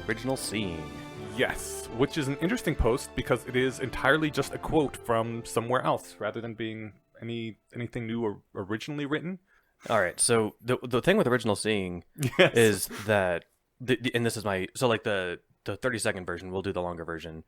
original seeing. Yes, which is an interesting post because it is entirely just a quote from somewhere else rather than being anything new or originally written. All right, so the thing with original seeing Yes. is that, and this is the 30-second version, we'll do the longer version.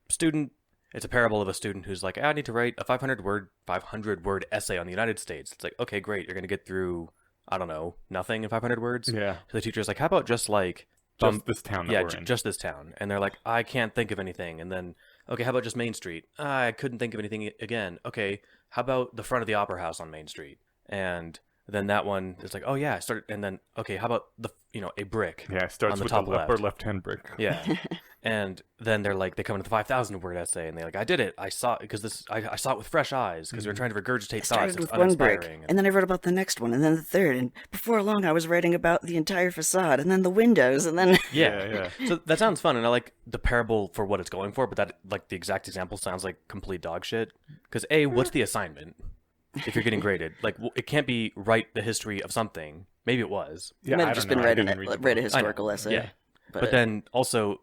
Student, it's a parable of a student who's like, I need to write a 500-word essay on the United States. It's like, okay, great, you're going to get through, I don't know, nothing in 500 words? Yeah. So the teacher's like, how about just like... Just this town that we're in. Just this town. And they're like, I can't think of anything. And then, okay, how about just Main Street? I couldn't think of anything again. Okay, how about the front of the Opera House on Main Street? And then that one is like, oh yeah, and then, okay, how about a brick? Yeah, it starts on the with top the upper left-hand brick. Yeah. And then they're like, they come into the 5,000-word essay, and they're like, I did it. I saw it because I saw it with fresh eyes because we were trying to regurgitate thoughts. Started It's with one brick, uninspiring. and then I wrote about the next one, and then the third, and before long I was writing about the entire facade, and then the windows, and then... Yeah. So that sounds fun, and I like the parable for what it's going for, but that, like, the exact example sounds like complete dog shit. Because what's the assignment if you're getting graded? Like, it can't be write the history of something. Maybe it was. You might have just been write a historical essay. Yeah. But then also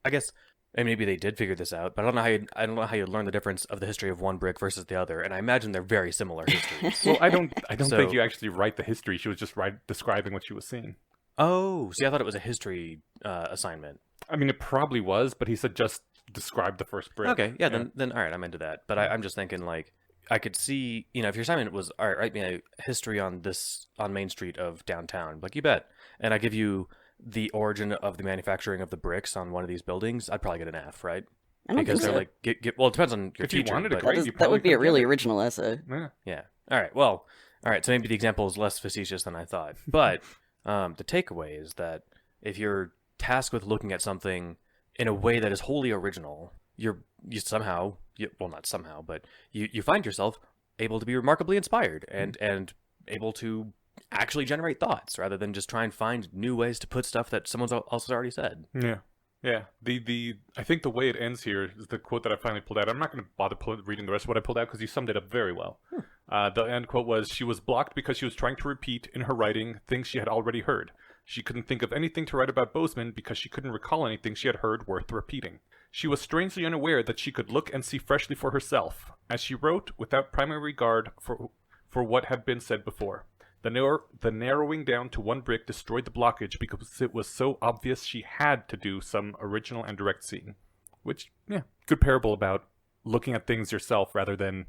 I guess, and maybe they did figure this out, but I don't know how you learn the difference of the history of one brick versus the other, and I imagine they're very similar histories. Well, I don't think you actually write the history. She was just describing what she was seeing. Oh, see, I thought it was a history assignment. I mean, it probably was, but he said just describe the first brick. Okay, yeah. Then all right, I'm into that. But I'm just thinking, like, I could see, if your assignment was, all right, write me a history on Main Street of downtown, like, you bet, and I give you the origin of the manufacturing of the bricks on one of these buildings, I'd probably get an F, right? I don't Because think they're so. like, well, it depends on your If you teacher. wanted it but- great, That would be a really original essay. Yeah. Yeah. All right. So maybe the example is less facetious than I thought. But the takeaway is that if you're tasked with looking at something in a way that is wholly original, you find yourself able to be remarkably inspired and able to actually generate thoughts rather than just try and find new ways to put stuff that someone else has already said. Yeah. Yeah. I think the way it ends here is the quote that I finally pulled out. I'm not going to bother reading the rest of what I pulled out because you summed it up very well. The end quote was, she was blocked because she was trying to repeat in her writing things she had already heard. She couldn't think of anything to write about Bozeman because she couldn't recall anything she had heard worth repeating. She was strangely unaware that she could look and see freshly for herself, as she wrote without primary regard for what had been said before. The narrowing down to one brick destroyed the blockage because it was so obvious she had to do some original and direct seeing. Which, yeah, good parable about looking at things yourself rather than,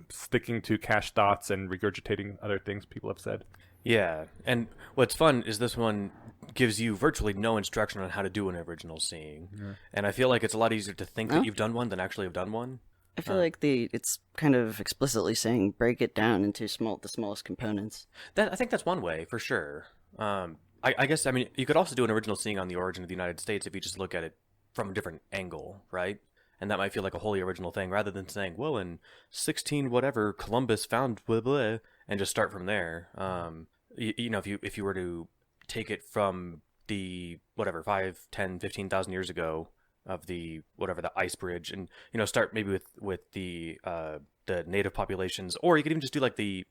sticking to cached thoughts and regurgitating other things people have said. Yeah, and what's fun is this one gives you virtually no instruction on how to do an original seeing. Yeah. And I feel like it's a lot easier to think that you've done one than actually have done one. I feel like it's kind of explicitly saying break it down into the smallest components. I think that's one way, for sure. I guess, you could also do an original seeing on the origin of the United States if you just look at it from a different angle, right? And that might feel like a wholly original thing, rather than saying, well, in 16 whatever, Columbus found blah, blah, and just start from there. If you were to take it from the, 5, 10, 15,000 years ago, of the ice bridge, and start maybe with the native populations, or you could even just do like the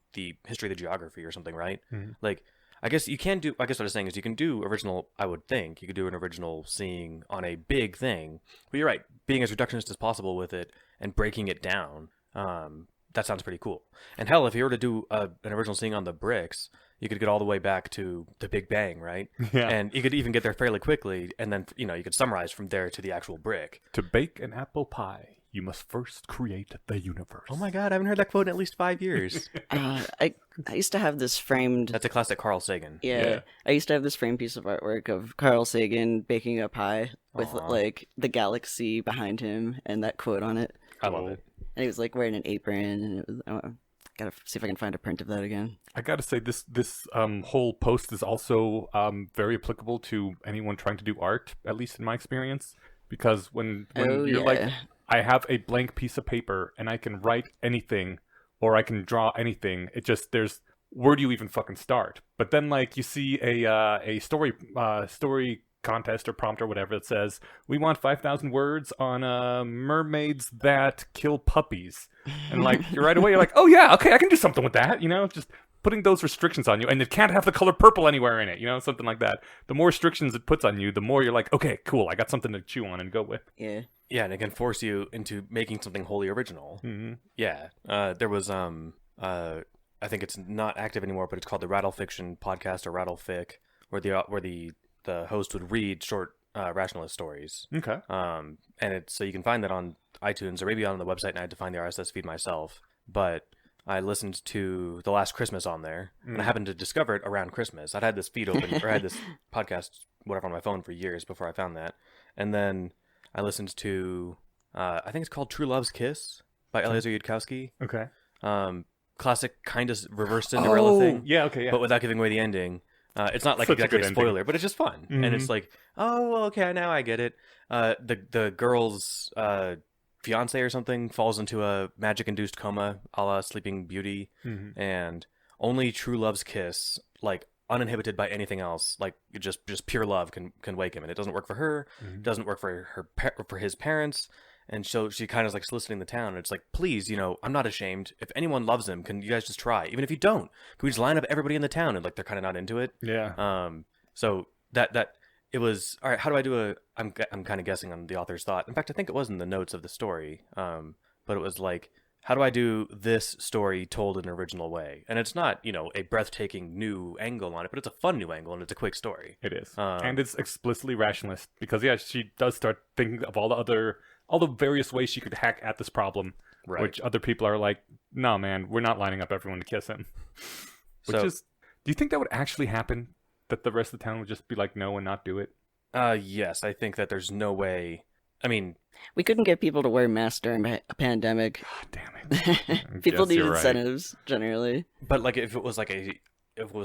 history of the geography or something, right? Mm-hmm. Like, I guess what I was saying is you can do original. I would think you could do an original seeing on a big thing, but you're right, being as reductionist as possible with it and breaking it down. That sounds pretty cool. And hell, if you were to do an original seeing on the bricks, you could get all the way back to the Big Bang, right? Yeah. And you could even get there fairly quickly, and then, you could summarize from there to the actual brick. To bake an apple pie, you must first create the universe. Oh my god, I haven't heard that quote in at least 5 years. I used to have this framed... That's a classic Carl Sagan. Yeah. I used to have this framed piece of artwork of Carl Sagan baking a pie with, like, the galaxy behind him and that quote on it. I love it. And he was, like, wearing an apron, and it was... Gotta see if I can find a print of that again. I gotta say, this whole post is also very applicable to anyone trying to do art, at least in my experience. Because when you're like, I have a blank piece of paper and I can write anything or I can draw anything, where do you even fucking start? But then, like, you see a story contest or prompt or whatever that says, we want 5,000 words on mermaids that kill puppies. And like, you're right away, you're like, oh yeah, okay, I can do something with that, just putting those restrictions on you, and it can't have the color purple anywhere in it, something like that. The more restrictions it puts on you, the more you're like, okay, cool, I got something to chew on and go with. Yeah. Yeah, and it can force you into making something wholly original. Mm-hmm. Yeah. There was I think it's not active anymore, but it's called the Rattle Fiction podcast or Rattle Fic, where the host would read short rationalist stories. Okay. And it's so you can find that on iTunes or maybe on the website, and I had to find the RSS feed myself. But I listened to The Last Christmas on there, and I happened to discover it around Christmas. I'd had this feed open, or I had this podcast, whatever, on my phone for years before I found that. And then I listened to, I think it's called True Love's Kiss by Eliezer Yudkowsky. Okay. Classic kind of reverse Cinderella thing. Yeah, okay, yeah. But without giving away the ending. It's not like Such a exactly good a spoiler, but it's just fun. And it's like, oh, okay, now I get it. The girl's fiance or something falls into a magic-induced coma, a la Sleeping Beauty, and only true love's kiss, like uninhibited by anything else, like just pure love can wake him. And it doesn't work for her, doesn't work for his parents. And so she kind of is like soliciting the town. And it's like, please, I'm not ashamed. If anyone loves him, can you guys just try? Even if you don't, can we just line up everybody in the town? And like, they're kind of not into it. Yeah. So that it was, all right, how do I do I'm kind of guessing on the author's thought. In fact, I think it was in the notes of the story. But it was like, how do I do this story told in an original way? And it's not, a breathtaking new angle on it, but it's a fun new angle and it's a quick story. It is. And it's explicitly rationalist because, yeah, she does start thinking of all the various ways she could hack at this problem, Right. which other people are like, no, man, we're not lining up everyone to kiss him. Do you think that would actually happen? That the rest of the town would just be like, no, and not do it? Yes, I think that there's no way. I mean, we couldn't get people to wear masks during a pandemic. God damn it. People need Yes, you're right. incentives, generally. but like if it was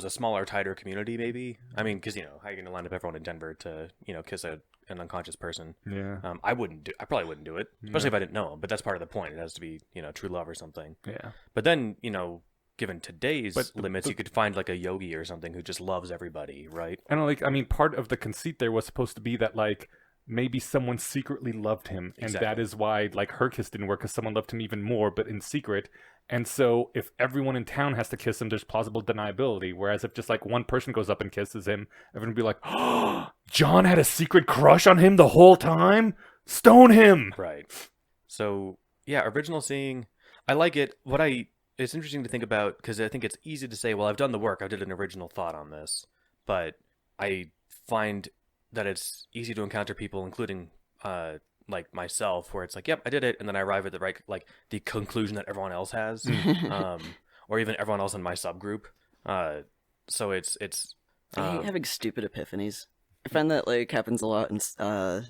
a smaller, tighter community, maybe. I mean, because how are you going to line up everyone in Denver to kiss an unconscious person? Yeah. I probably wouldn't do it, especially if I didn't know him. But that's part of the point. It has to be true love or something. Yeah. But then given today's limits, you could find like a yogi or something who just loves everybody, right? And part of the conceit there was supposed to be that like maybe someone secretly loved him, and Exactly. that is why like her kiss didn't work because someone loved him even more, but in secret. And so if everyone in town has to kiss him, there's plausible deniability. Whereas if just like one person goes up and kisses him, everyone would be like, "Oh, John had a secret crush on him the whole time. Stone him!" Right. So yeah, original seeing, I like it. It's interesting to think about because I think it's easy to say, well, I've done the work, I did an original thought on this, but I find that it's easy to encounter people, including like myself, where it's like, yep, I did it, and then I arrive at the conclusion that everyone else has, or even everyone else in my subgroup. So it's I hate having stupid epiphanies. I find that like happens a lot in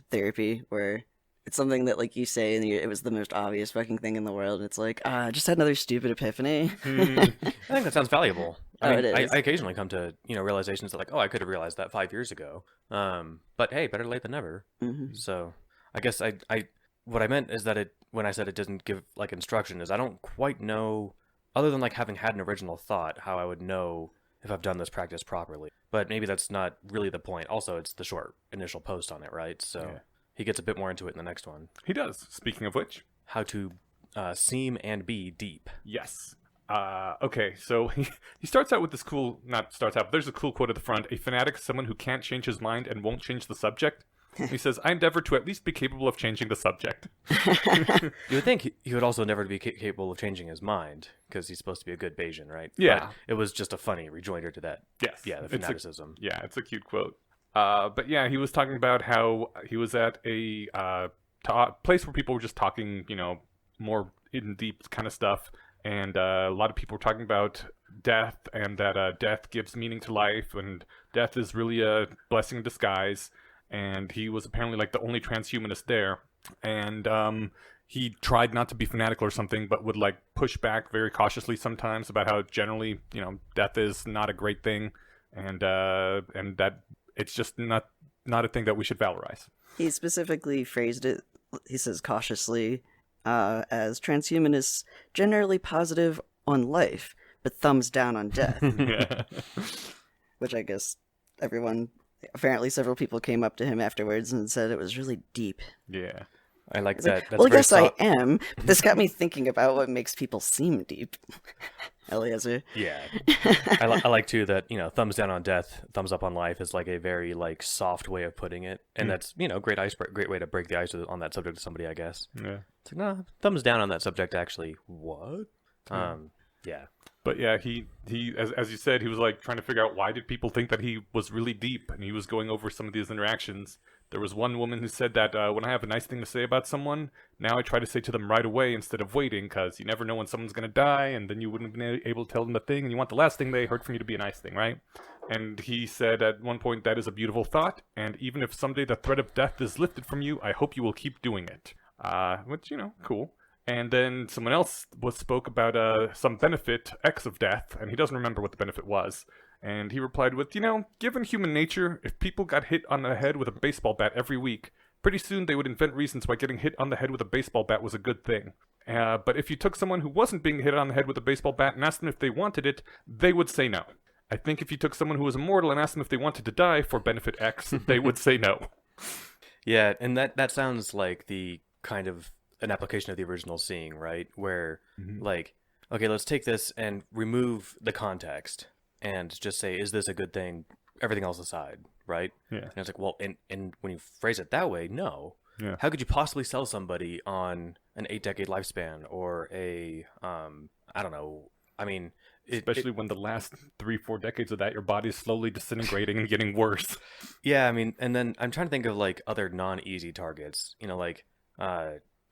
therapy, where it's something that like you say and it was the most obvious fucking thing in the world. And it's like, I just had another stupid epiphany. I think that sounds valuable. It is. I occasionally come to realizations that like, oh, I could have realized that 5 years ago. But hey, better late than never. Mm-hmm. So I guess what I meant is that when I said it doesn't give like instruction is I don't quite know, other than like having had an original thought, how I would know if I've done this practice properly. But maybe that's not really the point. Also, it's the short initial post on it, right? So Yeah. he gets a bit more into it in the next one. He does. Speaking of which, How to seem and be deep. yes. Okay, so he starts out with this cool, not starts out, but there's a cool quote at the front. A fanatic is someone who can't change his mind and won't change the subject. He says, I endeavor to at least be capable of changing the subject. You would think he would also never be capable of changing his mind because he's supposed to be a good Bayesian, right? Yeah. But it was just a funny rejoinder to that. Yes. Yeah, the fanaticism. It's a cute quote. But yeah, he was talking about how he was at a place where people were just talking, more in deep kind of stuff. And a lot of people were talking about death and that death gives meaning to life and death is really a blessing in disguise. And he was apparently like the only transhumanist there. And he tried not to be fanatical or something, but would like push back very cautiously sometimes about how generally, death is not a great thing. And that it's just not a thing that we should valorize. He specifically phrased it, he says cautiously, as transhumanists generally positive on life, but thumbs down on death. Yeah. Which I guess apparently several people came up to him afterwards and said it was really deep. Yeah. I like It's like, that. That's well, very yes, I soft. am. But this got me thinking about what makes people seem deep. Eliezer. Yeah. I like too that, thumbs down on death, thumbs up on life is like a very like soft way of putting it. And that's, great way to break the ice on that subject to somebody, I guess. Yeah. It's like, no, thumbs down on that subject actually. What? Yeah. Yeah. But yeah, he as you said, he was like trying to figure out why did people think that he was really deep, and he was going over some of these interactions. There was one woman who said that when I have a nice thing to say about someone, now I try to say to them right away instead of waiting, because you never know when someone's going to die, and then you wouldn't have been able to tell them the thing, and you want the last thing they heard from you to be a nice thing, right? And he said at one point, that is a beautiful thought, and even if someday the threat of death is lifted from you, I hope you will keep doing it. Which, cool. And then someone else spoke about some benefit, X of death, and he doesn't remember what the benefit was. And he replied with, given human nature, if people got hit on the head with a baseball bat every week, pretty soon they would invent reasons why getting hit on the head with a baseball bat was a good thing. But if you took someone who wasn't being hit on the head with a baseball bat and asked them if they wanted it, they would say no. I think if you took someone who was immortal and asked them if they wanted to die for benefit X, they would say no. Yeah, and that sounds like the kind of an application of the original seeing, right? Where, like, okay, let's take this and remove the context and just say, is this a good thing? Everything else aside, right? Yeah. And it's like, well, and when you phrase it that way, no. Yeah. How could you possibly sell somebody on an 8-decade lifespan or a, I don't know, I mean... Especially when the last 3-4 decades of that, your body's slowly disintegrating and getting worse. Yeah, I mean, and then I'm trying to think of, like, other non-easy targets, like,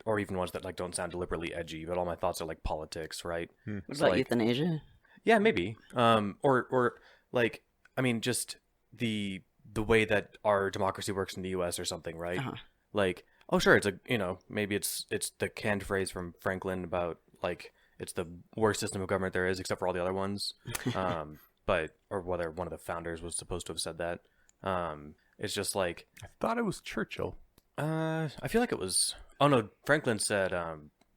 or even ones that, like, don't sound deliberately edgy, but all my thoughts are, like, politics, right? What So, about like, euthanasia? yeah, maybe. Or like, I mean, just the way that our democracy works in the U.S. or something, right? Uh-huh. Like, oh, sure, it's maybe it's the canned phrase from Franklin about, like, it's the worst system of government there is, except for all the other ones. Or whether one of the founders was supposed to have said that. It's just like, I thought it was Churchill. I feel like it was. Oh no, Franklin said,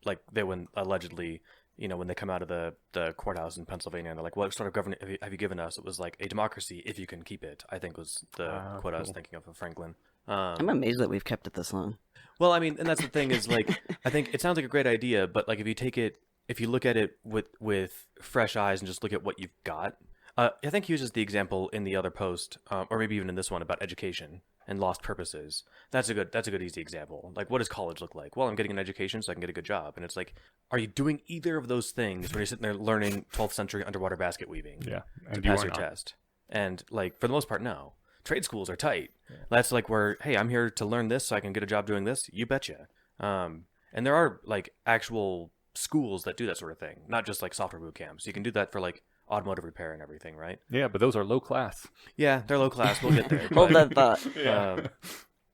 like they when allegedly, when they come out of the courthouse in Pennsylvania, and they're like, "What sort of government have you given us?" It was like a democracy if you can keep it. I think was the quote I was thinking of Franklin. I'm amazed that we've kept it this long. Well, I mean, and that's the thing is like, I think it sounds like a great idea, but like if you look at it with fresh eyes and just look at what you've got. I think he uses the example in the other post, or maybe even in this one about education and lost purposes. That's a good easy example. Like, what does college look like? Well, I'm getting an education so I can get a good job. And it's like, are you doing either of those things when you're sitting there learning 12th century underwater basket weaving? Yeah, to pass your test? And like, for the most part, no. Trade schools are tight. Yeah. That's like where, hey, I'm here to learn this so I can get a job doing this. You betcha. And there are like actual schools that do that sort of thing, not just like software boot camps. You can do that for like automotive repair and everything, right? Yeah, but those are low class. Yeah, they're low class. We'll get there. Hold that thought. What's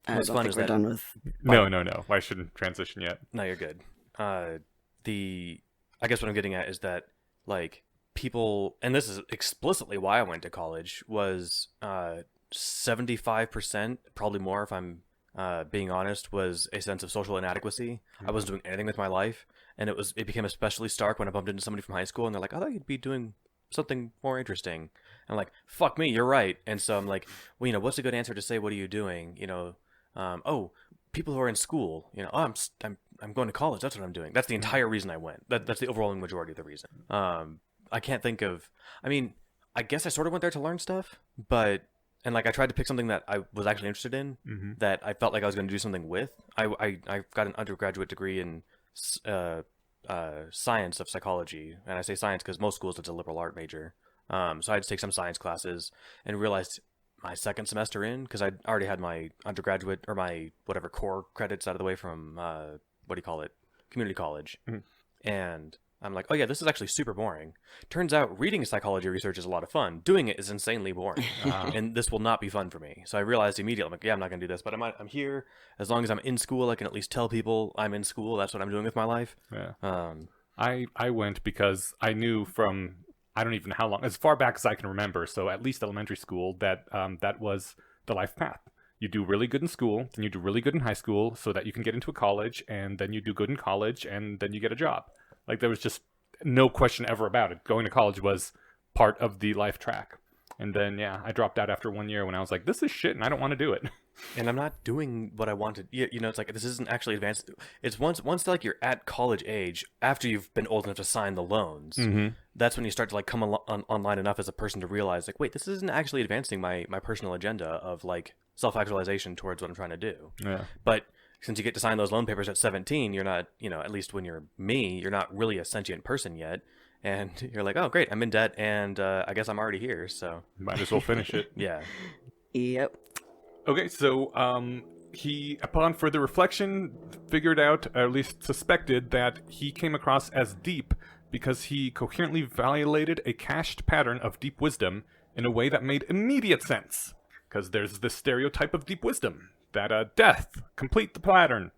I don't fun think is we're that done with. No. I shouldn't transition yet. No, you're good. I guess what I'm getting at is that like people, and this is explicitly why I went to college, was 75%, probably more if I'm being honest, was a sense of social inadequacy. I wasn't doing anything with my life, and it became especially stark when I bumped into somebody from high school, and they're like, "I thought you'd be doing something more interesting." I'm like, "Fuck me, you're right." And so I'm like, "Well, what's a good answer to say? What are you doing? Oh, people who are in school. Oh, I'm going to college. That's what I'm doing." That's the entire reason I went. That's the overwhelming majority of the reason. I can't think of. I mean, I guess I sort of went there to learn stuff, and like I tried to pick something that I was actually interested in, that I felt like I was going to do something with. I got an undergraduate degree in science of psychology, and I say science because most schools it's a liberal art major. So I had to take some science classes and realized my second semester in, because I already had my undergraduate or my whatever core credits out of the way from community college, and I'm like, oh yeah, this is actually super boring. Turns out reading psychology research is a lot of fun. Doing it is insanely boring, and this will not be fun for me. So I realized immediately, I'm like, yeah, I'm not gonna do this. But I'm here as long as I'm in school. I can at least tell people I'm in school. That's what I'm doing with my life. Yeah. I went because I knew from I don't even know how long, as far back as I can remember. So at least elementary school, that that was the life path. You do really good in school, then you do really good in high school, so that you can get into a college, and then you do good in college, and then you get a job. Like, there was just no question ever about it. Going to college was part of the life track. And then, yeah, I dropped out after 1 year when I was like, this is shit and I don't want to do it. And I'm not doing what I wanted. It's like this isn't actually advanced. It's once like you're at college age, after you've been old enough to sign the loans, that's when you start to like come online enough as a person to realize like, wait, this isn't actually advancing my personal agenda of like self-actualization towards what I'm trying to do. Yeah. But since you get to sign those loan papers at 17, you're not, at least when you're me, you're not really a sentient person yet. And you're like, oh, great, I'm in debt, and I guess I'm already here, so. Might as well finish it. Yeah. Yep. Okay, so he, upon further reflection, figured out, or at least suspected, that he came across as deep because he coherently violated a cached pattern of deep wisdom in a way that made immediate sense. Because there's this stereotype of deep wisdom, that death, complete the pattern.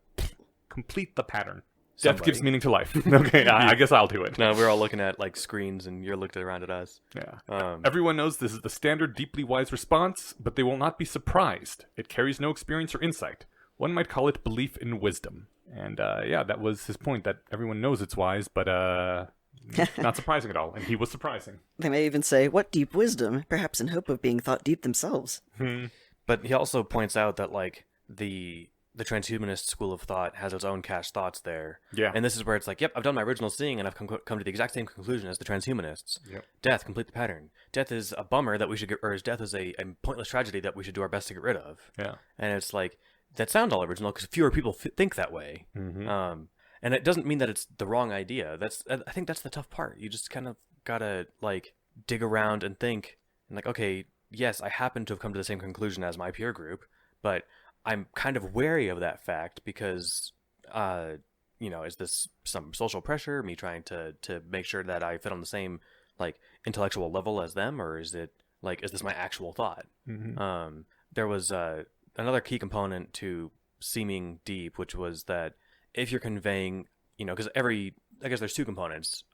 Complete the pattern. Death gives meaning to life. Okay, I guess I'll do it. No, we're all looking at like screens, and you're looking around at us. Yeah. Everyone knows this is the standard deeply wise response, but they will not be surprised. It carries no experience or insight. One might call it belief in wisdom. And yeah, that was his point, that everyone knows it's wise, but not surprising at all. And he was surprising. They may even say, what deep wisdom, perhaps in hope of being thought deep themselves. But he also points out that like the transhumanist school of thought has its own cached thoughts there. Yeah. And this is where it's like, yep, I've done my original seeing, and I've come to the exact same conclusion as the transhumanists. Yep. Death, complete the pattern. Death is a bummer that we should get, or death is a pointless tragedy that we should do our best to get rid of. Yeah. And it's like, that sounds all original because fewer people think that way. And it doesn't mean that it's the wrong idea. I think that's the tough part. You just kind of gotta like dig around and think, and like, okay, yes, I happen to have come to the same conclusion as my peer group, but I'm kind of wary of that fact because, is this some social pressure, me trying to make sure that I fit on the same like intellectual level as them, or is it like, is this my actual thought? There was another key component to seeming deep, which was that if you're conveying, because I guess there's two components.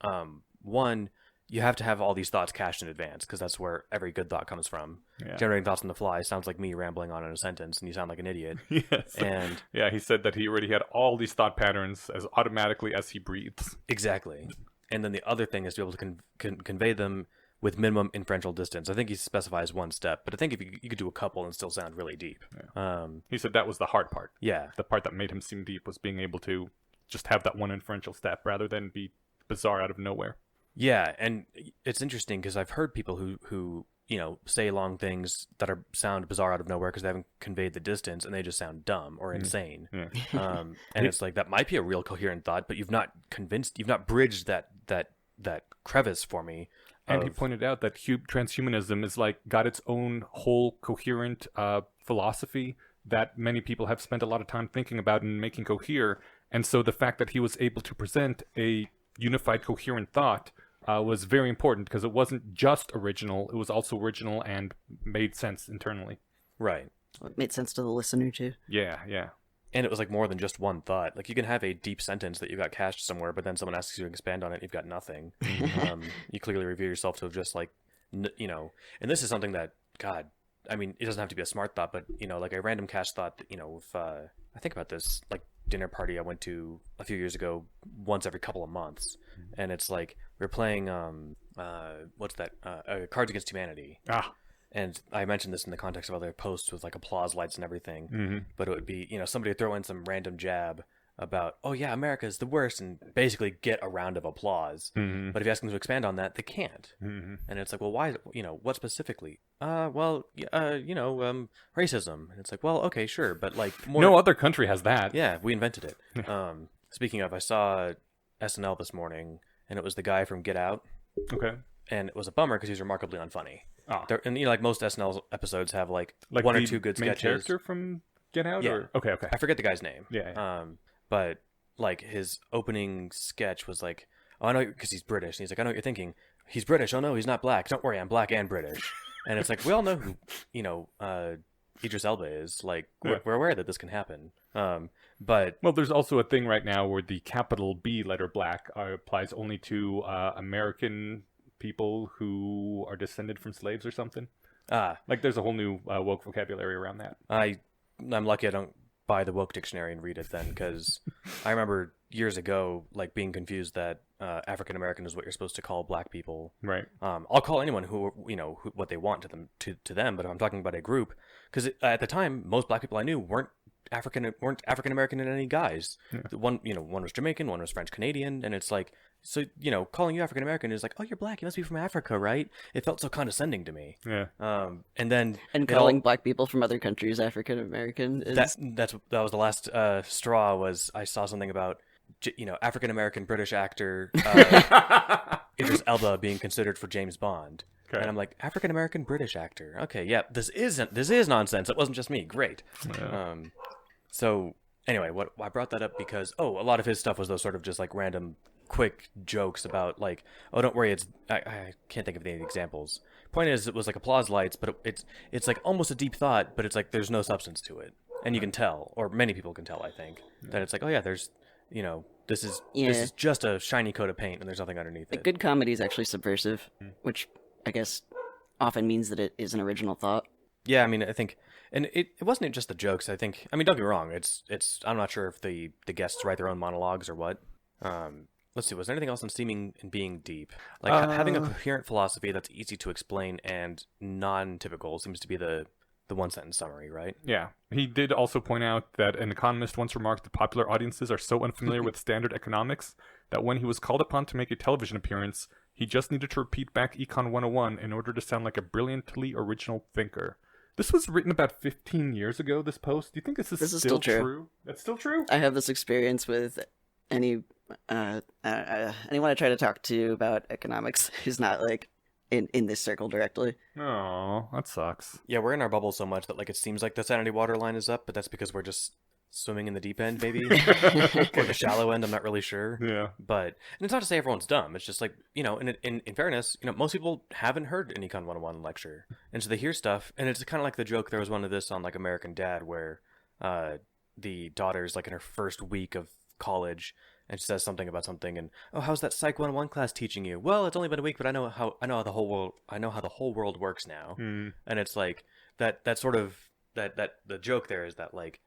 One, you have to have all these thoughts cached in advance because that's where every good thought comes from. Yeah. Generating thoughts on the fly sounds like me rambling on in a sentence, and you sound like an idiot. Yes. And yeah, he said that he already had all these thought patterns as automatically as he breathes. Exactly. And then the other thing is to be able to convey them with minimum inferential distance. I think he specifies one step, but I think if you could do a couple and still sound really deep. Yeah. He said that was the hard part. Yeah. The part that made him seem deep was being able to just have that one inferential step rather than be bizarre out of nowhere. Yeah, and it's interesting because I've heard people who say long things that sound bizarre out of nowhere because they haven't conveyed the distance, and they just sound dumb or insane. Yeah. And it's like, that might be a real coherent thought, but you've not bridged that crevice for me. And he pointed out that transhumanism is like got its own whole coherent philosophy that many people have spent a lot of time thinking about and making cohere. And so the fact that he was able to present a unified, coherent thought was very important because it wasn't just original, it was also original and made sense internally. Right. It made sense to the listener, too. Yeah, yeah. And it was like more than just one thought. Like, you can have a deep sentence that you got cached somewhere, but then someone asks you to expand on it, and you've got nothing. You clearly reveal yourself to have just like, and this is something that, God, I mean, it doesn't have to be a smart thought, but, like a random cached thought, if, I think about this, like, dinner party I went to a few years ago once every couple of months, and it's like we're playing what's that Cards Against Humanity, and I mentioned this in the context of other posts with like applause lights and everything, but it would be somebody would throw in some random jab about, oh yeah, America's the worst, and basically get a round of applause. But if you ask them to expand on that, they can't. And it's like, well, why? What specifically? Racism. And it's like, well, okay, sure, but like no other country has that. Yeah, we invented it. Speaking of, I saw SNL this morning, and it was the guy from Get Out. Okay. And it was a bummer because he's remarkably unfunny. Oh. And like most SNL episodes have like one or two good main sketches. Character from Get Out? Yeah. Or? Okay. I forget the guy's name. Yeah. But like his opening sketch was like, oh, I know, because he's British. And he's like, I know what you're thinking. He's British. Oh no, he's not black. Don't worry, I'm black and British. And it's like, we all know who, Idris Elba is. Like, we're aware that this can happen. But well, there's also a thing right now where the capital B letter black applies only to American people who are descended from slaves or something. Like there's a whole new woke vocabulary around that. I'm lucky I don't buy the woke dictionary and read it then, because I remember years ago, like being confused that African American is what you're supposed to call black people. Right. I'll call anyone what they want to them, but I'm talking about a group because at the time most black people I knew weren't African American in any guise. Yeah. One was Jamaican, one was French Canadian, and it's like so calling you African American is like, oh, you're black, you must be from Africa, right? It felt so condescending to me. Yeah. And then And calling black people from other countries African American is that was the last straw. Was I saw something about African American British actor Idris Elba being considered for James Bond. Okay. And I'm like, African American British actor. Okay, yeah, this is nonsense. It wasn't just me. Great. Yeah. So anyway, what I brought that up because a lot of his stuff was those sort of just like random quick jokes about like, oh, don't worry, I can't think of any examples. Point is, it was like applause lights, but it's like almost a deep thought, but it's like there's no substance to it, and you can tell, or many people can tell, I think, that it's like, oh yeah, there's this is just a shiny coat of paint, and there's nothing underneath it. good comedy is actually subversive, which I guess often means that it is an original thought. Yeah, I mean, I think, and it wasn't just the jokes. I think, I mean, don't get me wrong. It's. I'm not sure if the guests write their own monologues or what. Let's see. Was there anything else on seeming and being deep? Like having a coherent philosophy that's easy to explain and non-typical seems to be the one sentence summary, right? Yeah. He did also point out that an economist once remarked that popular audiences are so unfamiliar with standard economics that when he was called upon to make a television appearance, he just needed to repeat back Econ 101 in order to sound like a brilliantly original thinker. This was written about 15 years ago, this post. Do you think this is still true? That's still true? I have this experience with anyone I try to talk to about economics who's not like in this circle directly. Oh, that sucks. Yeah, we're in our bubble so much that like it seems like the sanity water line is up, but that's because we're just swimming in the deep end, maybe, or the shallow end. I'm not really sure. Yeah. But and it's not to say everyone's dumb. It's just like in fairness, most people haven't heard an Econ 101 lecture, and so they hear stuff, and it's kind of like the joke. There was one of this on like American Dad where the daughter's like in her first week of college. And she says something about something, and how's that Psych 101 class teaching you? Well, it's only been a week, but I know how the whole world works now. And it's like that sort of that the joke there is that like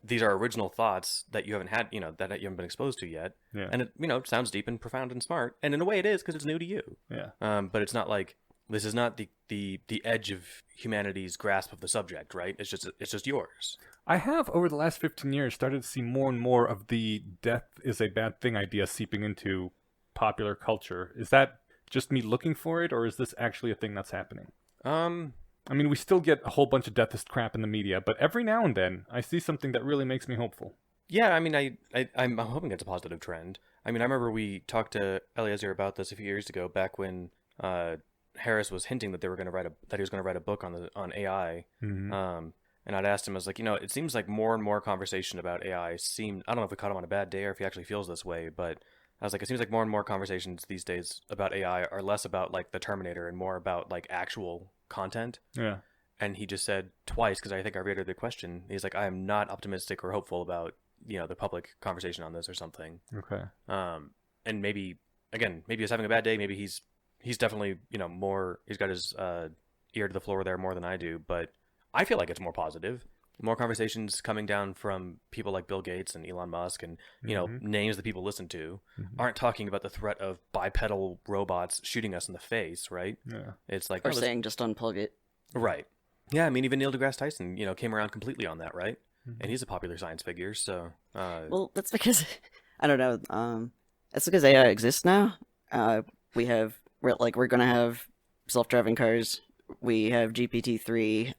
these are original thoughts that you haven't had, that you haven't been exposed to yet. Yeah. And it sounds deep and profound and smart, and in a way it is because it's new to you. Yeah. But it's not like this is not the edge of humanity's grasp of the subject, right? It's just yours. I have, over the last 15 years, started to see more and more of the death is a bad thing idea seeping into popular culture. Is that just me looking for it, or is this actually a thing that's happening? I mean, we still get a whole bunch of deathist crap in the media, but every now and then, I see something that really makes me hopeful. Yeah, I mean, I'm hoping it's a positive trend. I mean, I remember we talked to Eliezer about this a few years ago, back when Harris was hinting that he was going to write a book on AI. Mm-hmm. And I'd asked him, I was like, it seems like more and more conversation about AI I don't know if we caught him on a bad day or if he actually feels this way, but I was like, it seems like more and more conversations these days about AI are less about like the Terminator and more about like actual content. Yeah. And he just said twice, because I think I reiterated the question, he's like, I am not optimistic or hopeful about, the public conversation on this or something. Okay. And maybe he's having a bad day. Maybe he's definitely, he's got his ear to the floor there more than I do, but I feel like it's more positive. More conversations coming down from people like Bill Gates and Elon Musk and, names that people listen to aren't talking about the threat of bipedal robots shooting us in the face, right? Yeah. It's like... Or saying just unplug it. Right. Yeah, I mean, even Neil deGrasse Tyson, came around completely on that, right? And he's a popular science figure, so... Well, that's because... I don't know. That's because AI exists now. We're going to have self-driving cars. We have GPT-3.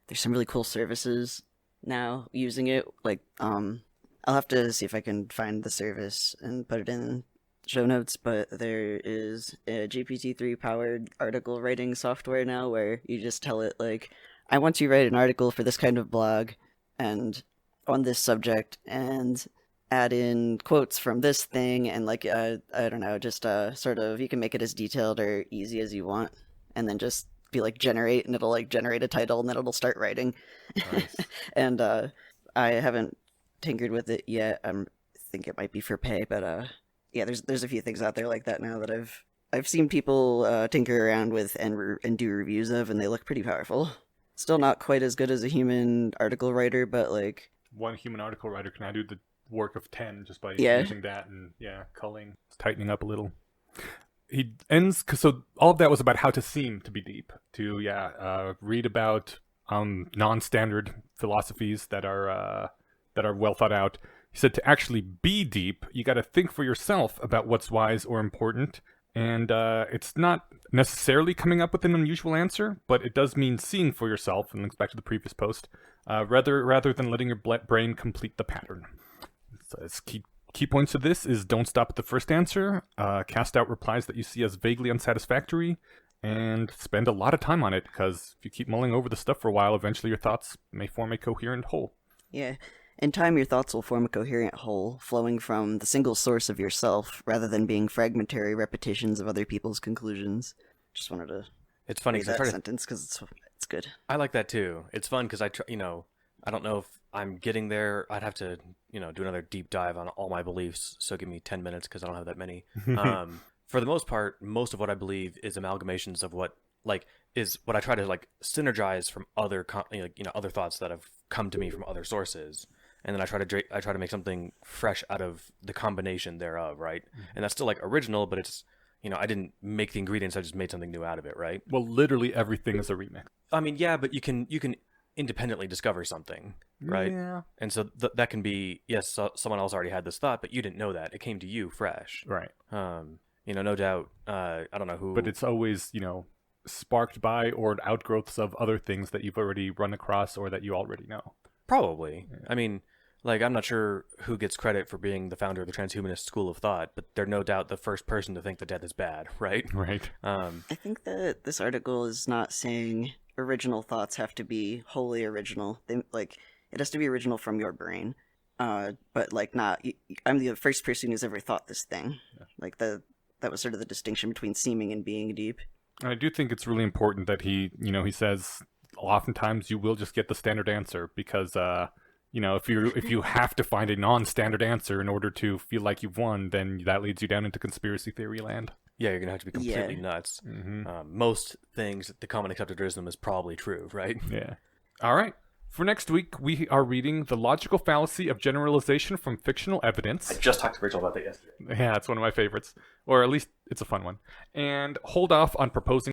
There's some really cool services now using it. Like, I'll have to see if I can find the service and put it in show notes, but there is a GPT-3 powered article writing software now where you just tell it, like, I want to write an article for this kind of blog and on this subject and add in quotes from this thing and like, I don't know, just sort of, you can make it as detailed or easy as you want and then just be like generate, and it'll like generate a title and then it'll start writing. Nice. And I haven't tinkered with it yet. I think it might be for pay, but yeah, there's a few things out there like that now that I've seen people tinker around with and do reviews of, and they look pretty powerful. Still not quite as good as a human article writer, but like one human article writer can I do the work of 10 just by Yeah. using that and culling, tightening up a little. He ends so all of that was about how to seem to be deep, to read about non-standard philosophies that are well thought out. He said to actually be deep, you got to think for yourself about what's wise or important, and it's not necessarily coming up with an unusual answer, but it does mean seeing for yourself, and links back to the previous post, rather than letting your brain complete the pattern. So it's key points to this is don't stop at the first answer, cast out replies that you see as vaguely unsatisfactory, and spend a lot of time on it, because if you keep mulling over the stuff for a while, eventually your thoughts may form a coherent whole. Yeah. In time, your thoughts will form a coherent whole, flowing from the single source of yourself, rather than being fragmentary repetitions of other people's conclusions. Just wanted to It's funny read because that sentence because it's good. I like that too. It's fun because I don't know if I'm getting there. I'd have to, do another deep dive on all my beliefs. So give me 10 minutes because I don't have that many. For the most part, most of what I believe is amalgamations of what I try to synergize from other other thoughts that have come to me from other sources, and then I try to make something fresh out of the combination thereof, right? And that's still original, but it's I didn't make the ingredients. I just made something new out of it, right? Well, literally everything is a remix. I mean, yeah, but you can independently discover something, right? Yeah. And so that can be, yes, someone else already had this thought, but you didn't know that. It came to you fresh. Right. No doubt, I don't know who... But it's always, sparked by or outgrowths of other things that you've already run across or that you already know. Probably. Yeah. I mean, I'm not sure who gets credit for being the founder of the transhumanist school of thought, but they're no doubt the first person to think that death is bad, right? Right. I think that this article is not saying original thoughts have to be wholly original. It has to be original from your brain. But not. I'm the first person who's ever thought this thing. Yeah. That was sort of the distinction between seeming and being deep. I do think it's really important that he says oftentimes you will just get the standard answer because, if you have to find a non-standard answer in order to feel like you've won, then that leads you down into conspiracy theory land. Yeah, you're going to have to be completely nuts. Mm-hmm. Most things, the common accepted wisdom is probably true, right? Yeah. All right. For next week, we are reading The Logical Fallacy of Generalization from Fictional Evidence. I just talked to Rachel about that yesterday. Yeah, it's one of my favorites. Or at least it's a fun one. And hold off on proposing